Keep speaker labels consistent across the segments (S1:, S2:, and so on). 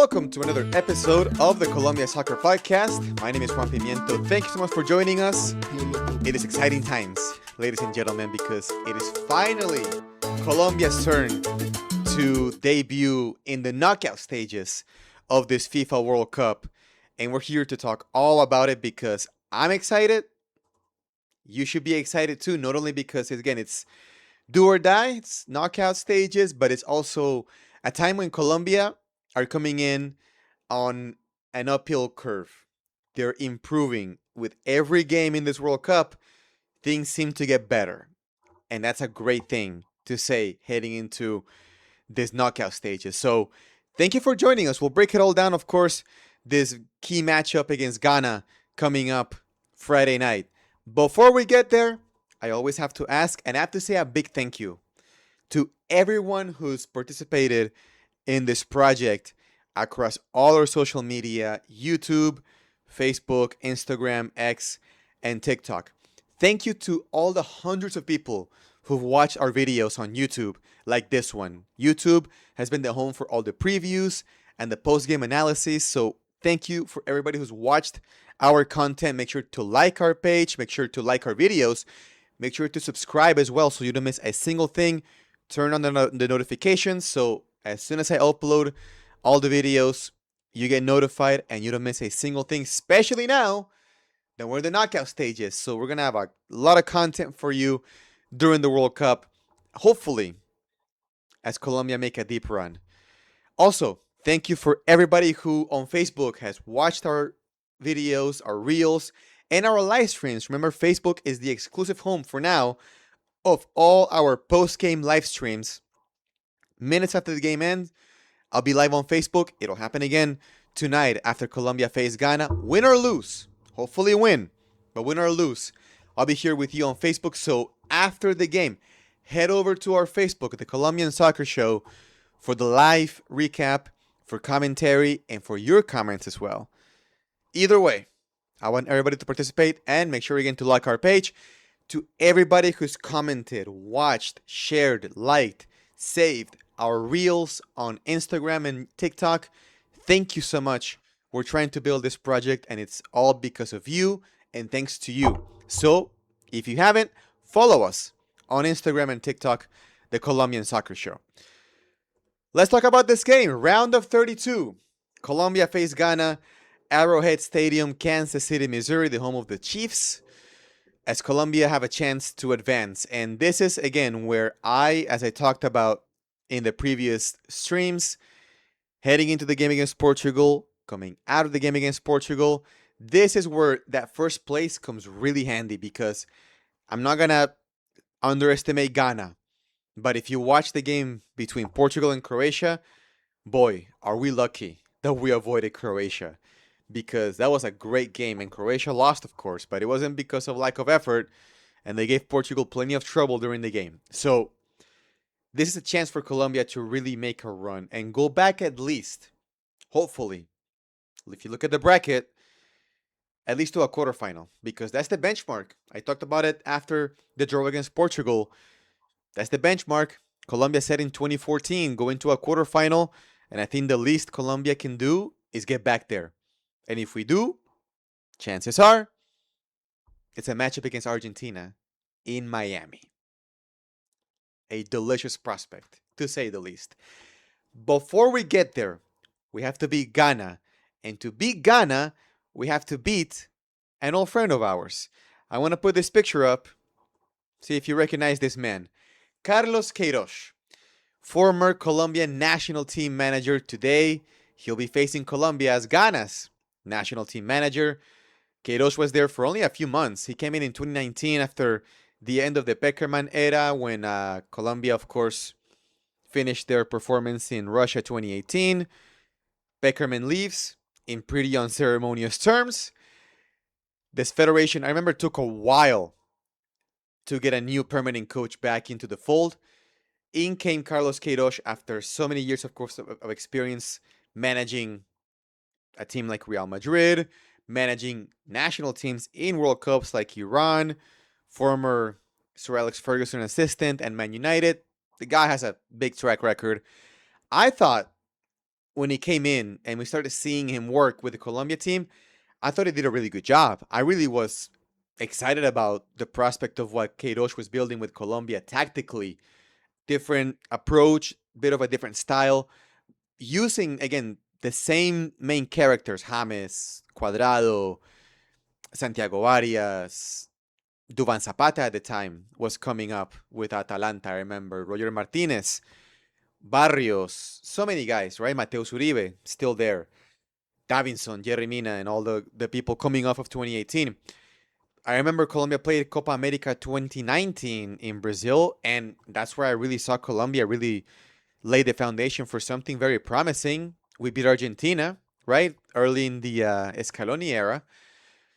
S1: welcome to another episode of the Colombian Soccer Podcast. My name is Juan Pimiento. Thank you so much for joining us. It is exciting times, ladies and gentlemen, because it is finally Colombia's turn to debut in the knockout stages of this FIFA World Cup. And we're here to talk all about it because I'm excited. You should be excited too, not only because, again, it's do or die, it's knockout stages, but it's also a time when Colombia are coming in on an uphill curve. They're improving. With every game in this World Cup, things seem to get better. And that's a great thing to say heading into this knockout stages. So thank you for joining us. We'll break it all down, of course, this key matchup against Ghana coming up Friday night. Before we get there, I always have to ask, and I have to say a big thank you to everyone who's participated in this project across all our social media, YouTube, Facebook, Instagram, X, and TikTok. Thank you to all the hundreds of people who've watched our videos on YouTube, like this one. YouTube has been the home for all the previews and the post-game analysis, so thank you for everybody who's watched our content. Make sure to like our page, make sure to like our videos, make sure to subscribe as well so you don't miss a single thing. Turn on the notifications so as soon as I upload all the videos, you get notified and you don't miss a single thing, especially now that we're in the knockout stages. So we're going to have a lot of content for you during the World Cup, hopefully, as Colombia make a deep run. Also, thank you for everybody who on Facebook has watched our videos, our reels, and our live streams. Remember, Facebook is the exclusive home for now of all our post-game live streams. Minutes after the game ends, I'll be live on Facebook. It'll happen again tonight after Colombia face Ghana. Win or lose, hopefully win, but win or lose, I'll be here with you on Facebook. So after the game, head over to our Facebook, the Colombian Soccer Show, for the live recap, for commentary, and for your comments as well. Either way, I want everybody to participate and make sure again to like our page. To everybody who's commented, watched, shared, liked, saved our reels on Instagram and TikTok, thank you so much. We're trying to build this project and it's all because of you and thanks to you. So if you haven't, follow us on Instagram and TikTok, the Colombian Soccer Show. Let's talk about this game. Round of 32. Colombia face Ghana, Arrowhead Stadium, Kansas City, Missouri, the home of the Chiefs, as Colombia have a chance to advance. And this is, again, where as I talked about in the previous streams, heading into the game against Portugal, coming out of the game against Portugal, this is where that first place comes really handy because I'm not going to underestimate Ghana. But if you watch the game between Portugal and Croatia, boy, are we lucky that we avoided Croatia. Because that was a great game, and Croatia lost, of course, but it wasn't because of lack of effort, and they gave Portugal plenty of trouble during the game. So this is a chance for Colombia to really make a run and go back at least, hopefully, if you look at the bracket, at least to a quarterfinal, because that's the benchmark. I talked about it after the draw against Portugal. That's the benchmark. Colombia said in 2014, go into a quarterfinal, and I think the least Colombia can do is get back there. And if we do, chances are it's a matchup against Argentina in Miami. A delicious prospect, to say the least. Before we get there, we have to beat Ghana. And to beat Ghana, we have to beat an old friend of ours. I want to put this picture up. See if you recognize this man. Carlos Queiroz, former Colombian national team manager. Today, he'll be facing Colombia as Ghana's national team manager. Queiroz was there for only a few months. He came in 2019 after the end of the Peckerman era when Colombia, of course, finished their performance in Russia 2018. Peckerman leaves in pretty unceremonious terms. This federation, I remember, took a while to get a new permanent coach back into the fold. In came Carlos Queiroz after so many years, of course, of experience managing a team like Real Madrid, managing national teams in World Cups like Iran, former Sir Alex Ferguson assistant, and Man United. The guy has a big track record. I thought when he came in and we started seeing him work with the Colombia team, I thought he did a really good job. I really was excited about the prospect of what Queiroz was building with Colombia tactically. Different approach, bit of a different style, using again the same main characters: James, Cuadrado, Santiago Arias, Duvan Zapata at the time was coming up with Atalanta. I remember Roger Martinez, Barrios, so many guys, right? Mateus Uribe still there, Davinson, Jerry Mina, and all the people coming off of 2018. I remember Colombia played Copa America 2019 in Brazil, and that's where I really saw Colombia really lay the foundation for something very promising. We beat Argentina, right? Early in the Scaloni era.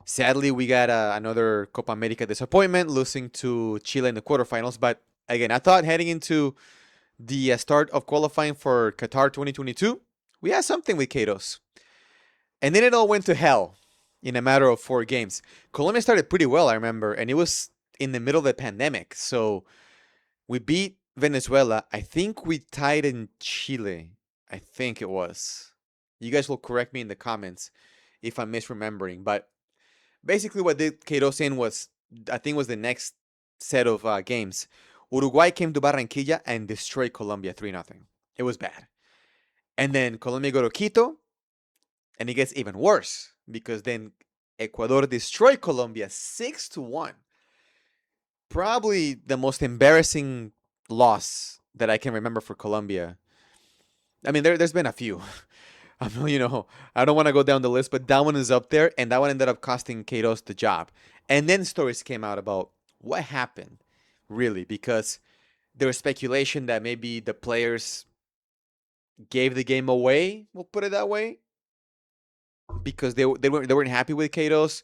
S1: Sadly, we got another Copa America disappointment, losing to Chile in the quarterfinals. But again, I thought heading into the start of qualifying for Qatar 2022, we had something with Queiroz. And then it all went to hell in a matter of 4 games. Colombia started pretty well, I remember, and it was in the middle of the pandemic. So we beat Venezuela. I think we tied in Chile. I think it was. You guys will correct me in the comments if I'm misremembering. But basically, what did Queiroz in was, I think, was the next set of games. Uruguay came to Barranquilla and destroyed Colombia 3-0. It was bad. And then Colombia go to Quito, and it gets even worse because then Ecuador destroyed Colombia 6-1. Probably the most embarrassing loss that I can remember for Colombia. I mean, there's been a few. I don't want to go down the list, but that one is up there, and that one ended up costing Queiroz the job. And then stories came out about what happened, really, because there was speculation that maybe the players gave the game away, we'll put it that way, because they weren't happy with Queiroz.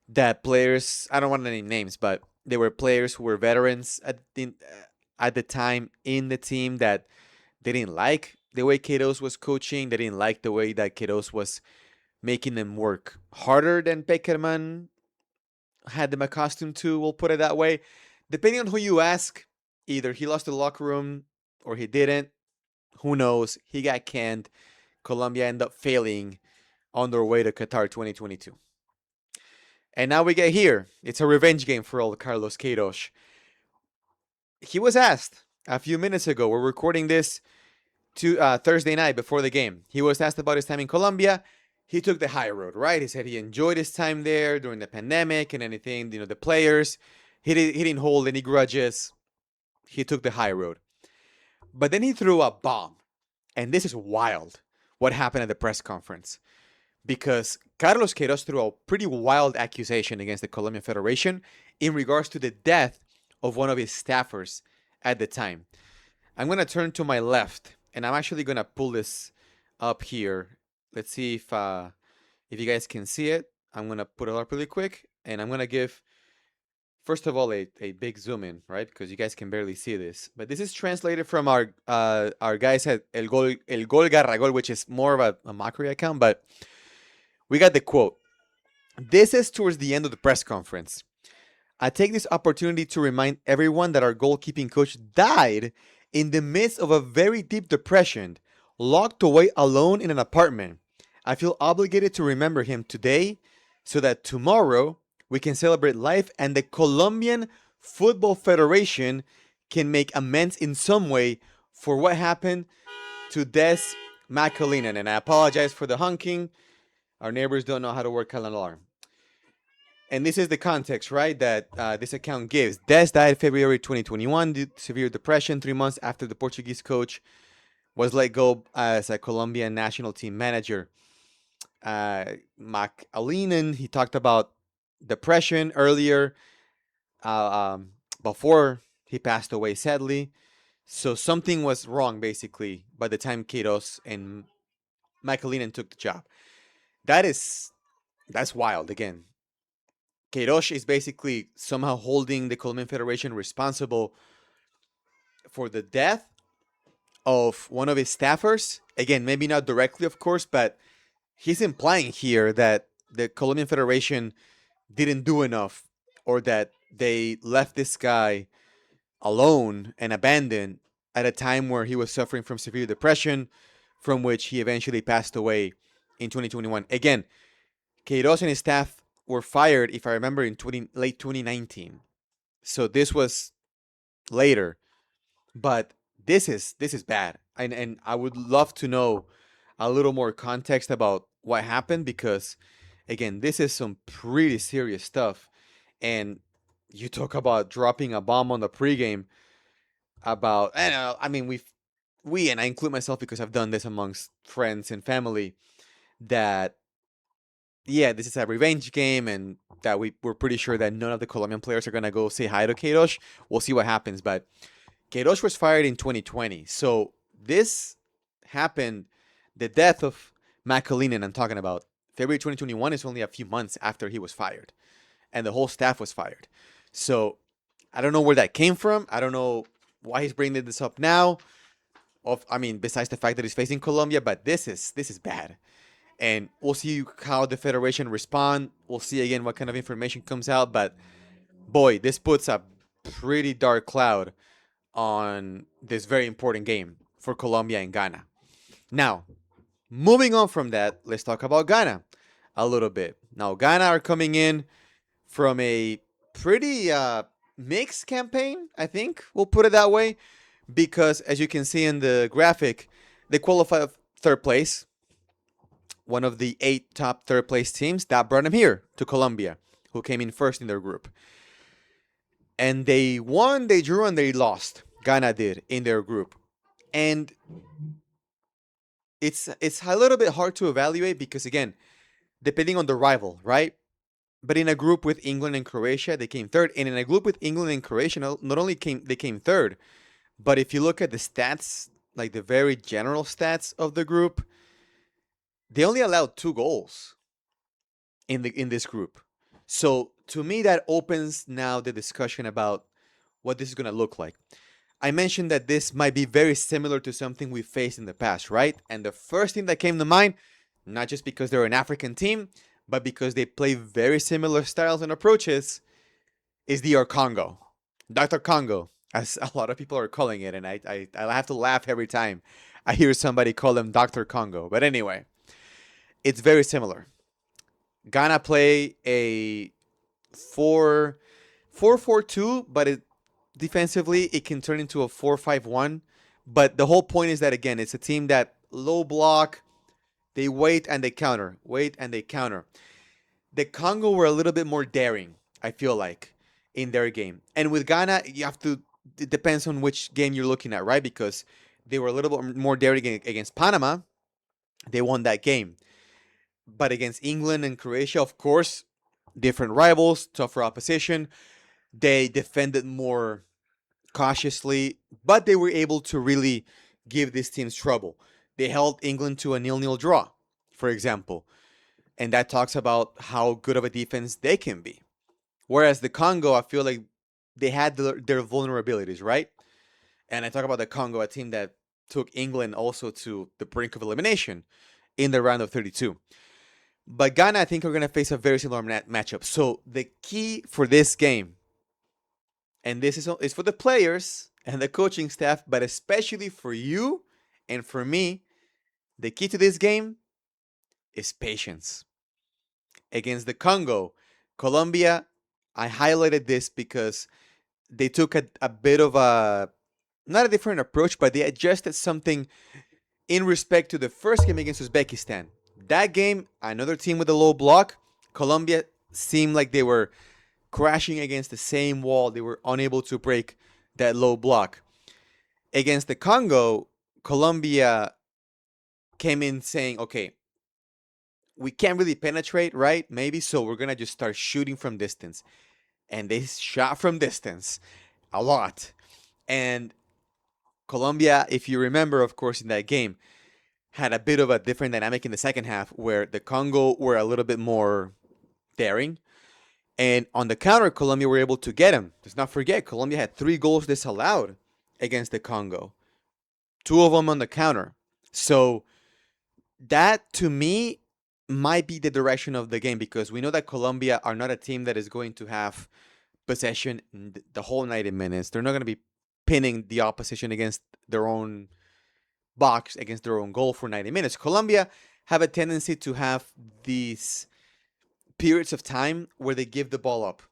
S1: That players, I don't want to name names, but there were players who were veterans at the time in the team that they didn't like the way Queiroz was coaching. They didn't like the way that Queiroz was making them work harder than Peckerman had them accustomed to, we'll put it that way. Depending on who you ask, either he lost the locker room or he didn't. Who knows? He got canned. Colombia ended up failing on their way to Qatar 2022. And now we get here. It's a revenge game for old Carlos Queiroz. He was asked a few minutes ago. We're recording this Thursday night before the game. He was asked about his time in Colombia. He took the high road, right? He said he enjoyed his time there during the pandemic and anything, the players. He didn't hold any grudges. He took the high road. But then he threw a bomb. And this is wild, what happened at the press conference. Because Carlos Queiroz threw a pretty wild accusation against the Colombian Federation in regards to the death of one of his staffers at the time. I'm going to turn to my left, and I'm actually going to pull this up here. Let's see if you guys can see it. I'm going to put it up really quick, and I'm going to give, first of all, a big zoom in, right? Because you guys can barely see this. But this is translated from our guys at El Gol Garragol, which is more of a mockery account, but we got the quote. This is towards the end of the press conference. I take this opportunity to remind everyone that our goalkeeping coach died in the midst of a very deep depression, locked away alone in an apartment. I feel obligated to remember him today so that tomorrow we can celebrate life and the Colombian Football Federation can make amends in some way for what happened to Des McAleenan. And I apologize for the honking. Our neighbors don't know how to work an alarm. And this is the context, right, that this account gives. Des died February 2021 due to severe depression, 3 months after the Portuguese coach was let go as a Colombian national team manager. McAleenan, he talked about depression earlier, before he passed away, sadly. So something was wrong, basically, by the time Queiroz and McAleenan took the job. That's wild, again. Queiroz is basically somehow holding the Colombian Federation responsible for the death of one of his staffers. Again, maybe not directly, of course, but he's implying here that the Colombian Federation didn't do enough, or that they left this guy alone and abandoned at a time where he was suffering from severe depression, from which he eventually passed away in 2021. Again, Queiroz and his staff were fired, if I remember, in late 2019. So this was later, but this is bad, and I would love to know a little more context about what happened, because again, this is some pretty serious stuff. And you talk about dropping a bomb on the pregame about, and I mean, we and I include myself because I've done this amongst friends and family, that yeah, this is a revenge game, and that we're pretty sure that none of the Colombian players are gonna go say hi to Queiroz. We'll see what happens, but Queiroz was fired in 2020, so this happened. The death of McAleenan, I'm talking about February 2021, is only a few months after he was fired, and the whole staff was fired. So I don't know where that came from. I don't know why he's bringing this up now. I mean, besides the fact that he's facing Colombia, but this is bad. And we'll see how the federation respond. We'll see again what kind of information comes out. But boy, this puts a pretty dark cloud on this very important game for Colombia and Ghana. Now, moving on from that, let's talk about Ghana a little bit. Now, Ghana are coming in from a pretty mixed campaign, I think we'll put it that way, because as you can see in the graphic, they qualified third place, one of the 8 top third place teams. That brought them here to Colombia, who came in first in their group. And they won, they drew, and they lost. Ghana did in their group. And it's a little bit hard to evaluate because, again, depending on the rival, right? But in a group with England and Croatia, they came third. And in a group with England and Croatia, not only they came third, but if you look at the stats, like the very general stats of the group, they only allowed 2 goals in this group. So to me, that opens now the discussion about what this is going to look like. I mentioned that this might be very similar to something we faced in the past, right? And the first thing that came to mind, not just because they're an African team, but because they play very similar styles and approaches, is DR Congo. Dr. Congo, as a lot of people are calling it, and I have to laugh every time I hear somebody call him Dr. Congo. But anyway, it's very similar. Ghana play a 4-4-4-2, but defensively it can turn into a 4-5-1. But the whole point is that, again, it's a team that low block, they wait and they counter, wait and they counter. The Congo were a little bit more daring, I feel like, in their game. And with Ghana, it depends on which game you're looking at, right? Because they were a little bit more daring against Panama. They won that game. But against England and Croatia, of course, different rivals, tougher opposition. They defended more cautiously, but they were able to really give these teams trouble. They held England to a 0-0 draw, for example. And that talks about how good of a defense they can be. Whereas the Congo, I feel like they had their vulnerabilities, right? And I talk about the Congo, a team that took England also to the brink of elimination in the round of 32. But Ghana, I think, are going to face a very similar matchup. So the key for this game, and this is for the players and the coaching staff, but especially for you and for me, the key to this game is patience. Against the Congo, Colombia, I highlighted this because they took a bit of not a different approach, but they adjusted something in respect to the first game against Uzbekistan. That game, another team with a low block, Colombia seemed like they were crashing against the same wall. They were unable to break that low block. Against the Congo, Colombia came in saying, okay, we can't really penetrate, right? Maybe, so we're going to just start shooting from distance. And they shot from distance a lot. And Colombia, if you remember, of course, in that game, had a bit of a different dynamic in the second half where the Congo were a little bit more daring. And on the counter, Colombia were able to get him. Let's not forget, Colombia had 3 goals disallowed against the Congo. 2 of them on the counter. So that, to me, might be the direction of the game, because we know that Colombia are not a team that is going to have possession the whole 90 minutes. They're not going to be pinning the opposition against their own box against their own goal for 90 minutes. Colombia have a tendency to have these periods of time where they give the ball up.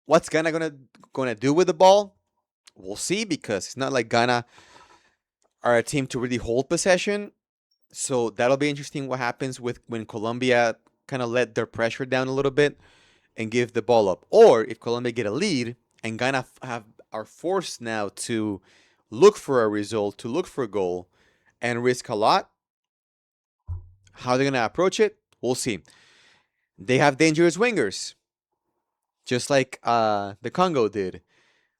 S1: What's Ghana gonna do with the ball? We'll see, because it's not like Ghana are a team to really hold possession. So that'll be interesting what happens with when Colombia kind of let their pressure down a little bit and give the ball up. Or if Colombia get a lead and Ghana are forced now to look for a result, to look for a goal and risk a lot, how they're going to approach it, we'll see. They have dangerous wingers, just like the Congo did.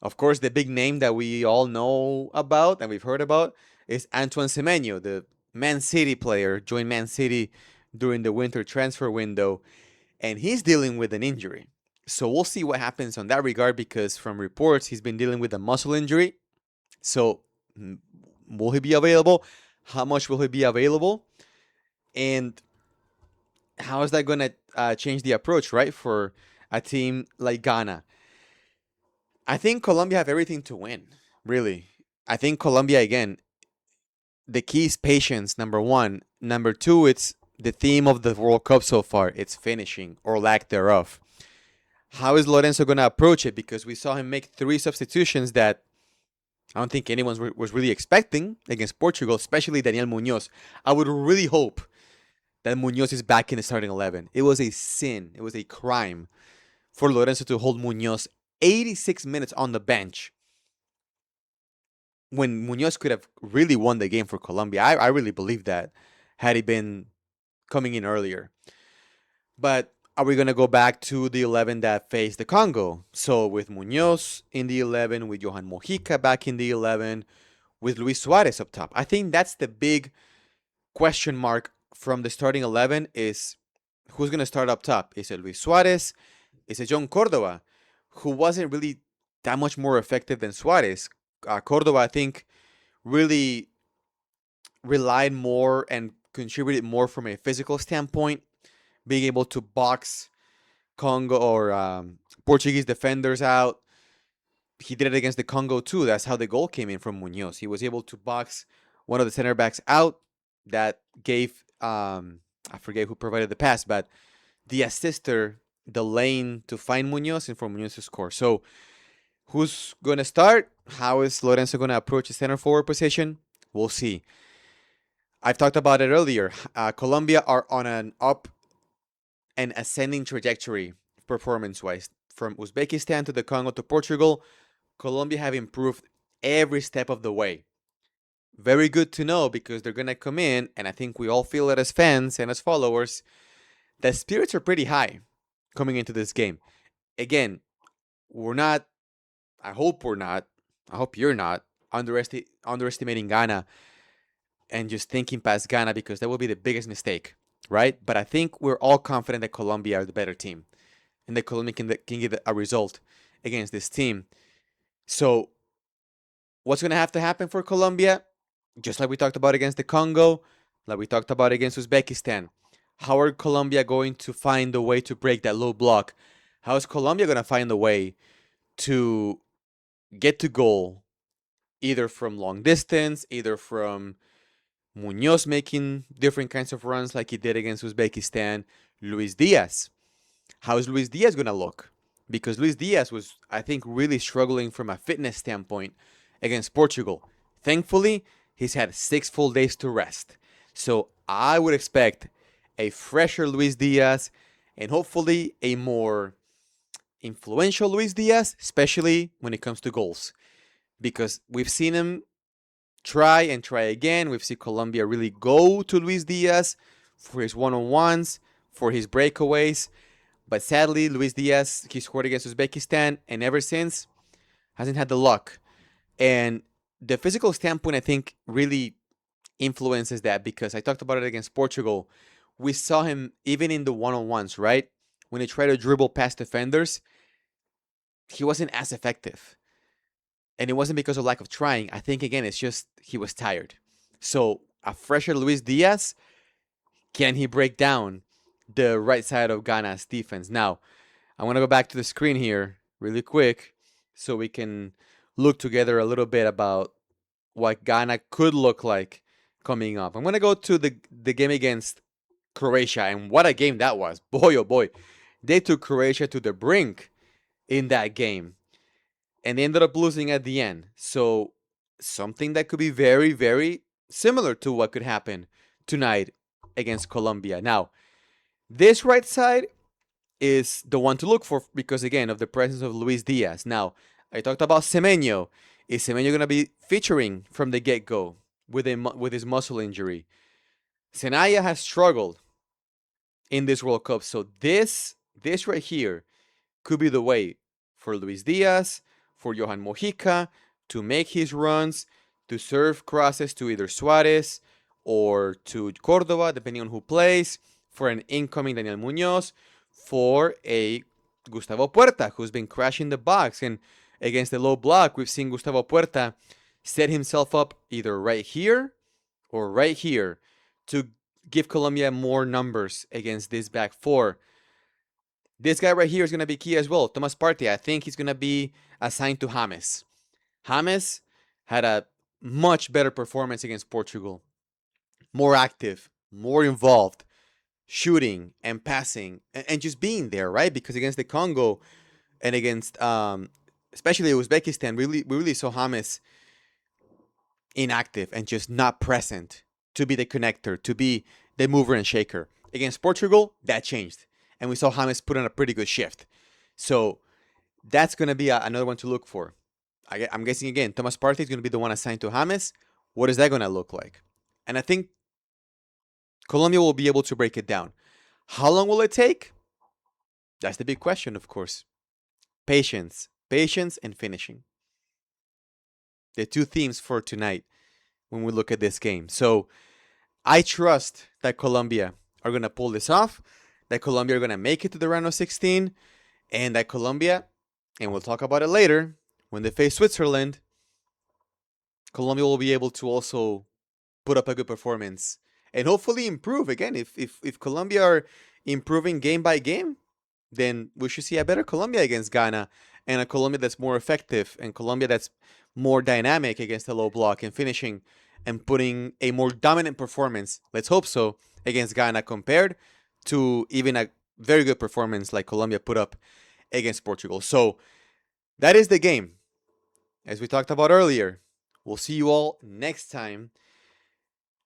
S1: Of course, the big name that we all know about and we've heard about is Antoine Semenyo, the Man City player, joined Man City during the winter transfer window, and he's dealing with an injury. So we'll see what happens on that regard, because from reports, he's been dealing with a muscle injury. So will he be available? How much will he be available? And how is that going to change the approach, right, for a team like Ghana? I think Colombia have everything to win, really. I think Colombia, again, the key is patience, number one. Number two, it's the theme of the World Cup so far. It's finishing, or lack thereof. How is Lorenzo going to approach it? Because we saw him make 3 substitutions that I don't think anyone was really expecting against Portugal, especially Daniel Munoz. I would really hope that Munoz is back in the starting 11. It was a sin. It was a crime for Lorenzo to hold Munoz 86 minutes on the bench when Munoz could have really won the game for Colombia. I really believe that, had he been coming in earlier. But are we going to go back to the 11 that faced the Congo? So with Munoz in the 11, with Johan Mojica back in the 11, with Luis Suarez up top. I think that's the big question mark from the starting 11, is who's going to start up top? Is it Luis Suarez? Is it John Cordova, who wasn't really that much more effective than Suarez? Cordova, I think, really relied more and contributed more from a physical standpoint, being able to box Congo or Portuguese defenders out. He did it against the Congo too. That's how the goal came in from Munoz. He was able to box one of the center backs out. That gave I forget who provided the pass, but the assister the lane to find Munoz and for Munoz to score. So who's going to start? How is Lorenzo going to approach the center forward position? We'll see. I've talked about it earlier. Colombia are on an up and ascending trajectory performance-wise. From Uzbekistan to the Congo to Portugal, Colombia have improved every step of the way. Very good to know, because they're going to come in, and I think we all feel it as fans and as followers, the spirits are pretty high coming into this game. Again, I hope you're not underestimating Ghana and just thinking past Ghana, because that would be the biggest mistake, right? But I think we're all confident that Colombia are the better team and that Colombia can get a result against this team. So what's going to have to happen for Colombia? Just like we talked about against the Congo, like we talked about against Uzbekistan. How are Colombia going to find a way to break that low block? How is Colombia going to find a way to get to goal, either from long distance, either from Munoz making different kinds of runs like he did against Uzbekistan? Luis Diaz. How is Luis Diaz going to look? Because Luis Diaz was, I think, really struggling from a fitness standpoint against Portugal. Thankfully, he's had 6 full days to rest. So I would expect a fresher Luis Diaz and hopefully a more influential Luis Diaz, especially when it comes to goals. Because we've seen him try and try again. We've seen Colombia really go to Luis Diaz for his one-on-ones, for his breakaways. But sadly, Luis Diaz, he scored against Uzbekistan, and ever since, hasn't had the luck. And the physical standpoint, I think, really influences that, because I talked about it against Portugal. We saw him even in the one-on-ones, right? When he tried to dribble past defenders, he wasn't as effective. And it wasn't because of lack of trying. I think, again, it's just he was tired. So a fresher Luis Diaz, can he break down the right side of Ghana's defense? Now, I want to go back to the screen here really quick so we can look together a little bit about what Ghana could look like coming up. I'm going to go to the game against Croatia, and what a game that was. Boy, oh boy. They took Croatia to the brink in that game, and they ended up losing at the end. So something that could be very, very similar to what could happen tonight against Colombia. Now, this right side is the one to look for because, again, of the presence of Luis Diaz. Now, I talked about Semenyo. Is Semenyo going to be featuring from the get-go with his muscle injury? Senaya has struggled in this World Cup. So this right here could be the way for Luis Diaz, for Johan Mojica to make his runs, to serve crosses to either Suarez or to Cordova, depending on who plays, for an incoming Daniel Munoz, for a Gustavo Puerta, who's been crashing the box. And against the low block, we've seen Gustavo Puerta set himself up either right here or right here to give Colombia more numbers against this back four. This guy right here is going to be key as well. Thomas Partey, I think he's going to be assigned to James. James had a much better performance against Portugal. More active, more involved, shooting and passing and just being there, right? Because against the Congo and against especially Uzbekistan, we really saw James inactive and just not present to be the connector, to be the mover and shaker. Against Portugal, that changed. And we saw James put on a pretty good shift. So that's going to be another one to look for. I'm guessing, again, Thomas Partey is going to be the one assigned to James. What is that going to look like? And I think Colombia will be able to break it down. How long will it take? That's the big question, of course. Patience and finishing. The two themes for tonight when we look at this game. So I trust that Colombia are going to pull this off, that Colombia are going to make it to the round of 16, and that Colombia, and we'll talk about it later, when they face Switzerland, Colombia will be able to also put up a good performance and hopefully improve. Again, if Colombia are improving game by game, then we should see a better Colombia against Ghana, and a Colombia that's more effective, and Colombia that's more dynamic against the low block and finishing and putting a more dominant performance, let's hope so, against Ghana compared to even a very good performance like Colombia put up against Portugal. So that is the game. As we talked about earlier, we'll see you all next time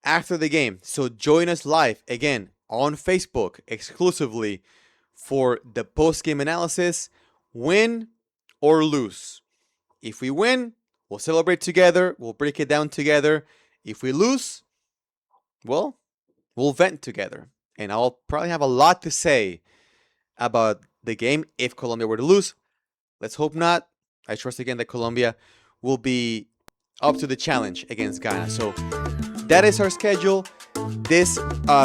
S1: after the game. So join us live again on Facebook exclusively for the post-game analysis, win or lose. If we win, we'll celebrate together, we'll break it down together. If we lose, well, we'll vent together. And I'll probably have a lot to say about the game if Colombia were to lose. Let's hope not. I trust again that Colombia will be up to the challenge against Ghana. So that is our schedule. This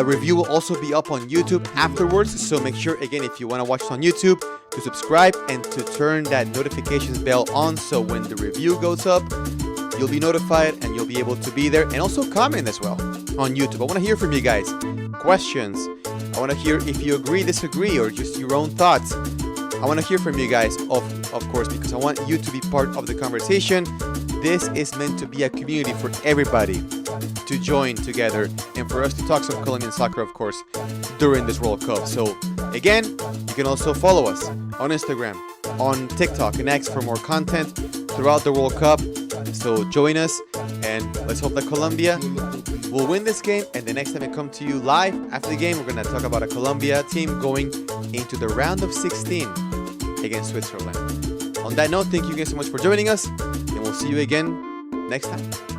S1: review will also be up on YouTube afterwards. So make sure, again, if you want to watch it on YouTube, to subscribe and to turn that notifications bell on. So when the review goes up, you'll be notified and you'll be able to be there. And also comment as well on YouTube. I want to hear from you guys. Questions. I want to hear if you agree, disagree, or just your own thoughts. I want to hear from you guys, of course, because I want you to be part of the conversation. This is meant to be a community for everybody to join together and for us to talk some Colombian soccer, of course, during this World Cup. So, again, you can also follow us on Instagram, on TikTok, and X for more content throughout the World Cup. So join us, and let's hope that Colombia will win this game. And the next time I come to you live after the game, we're going to talk about a Colombia team going into the round of 16 against Switzerland. On that note, thank you guys so much for joining us, and we'll see you again next time.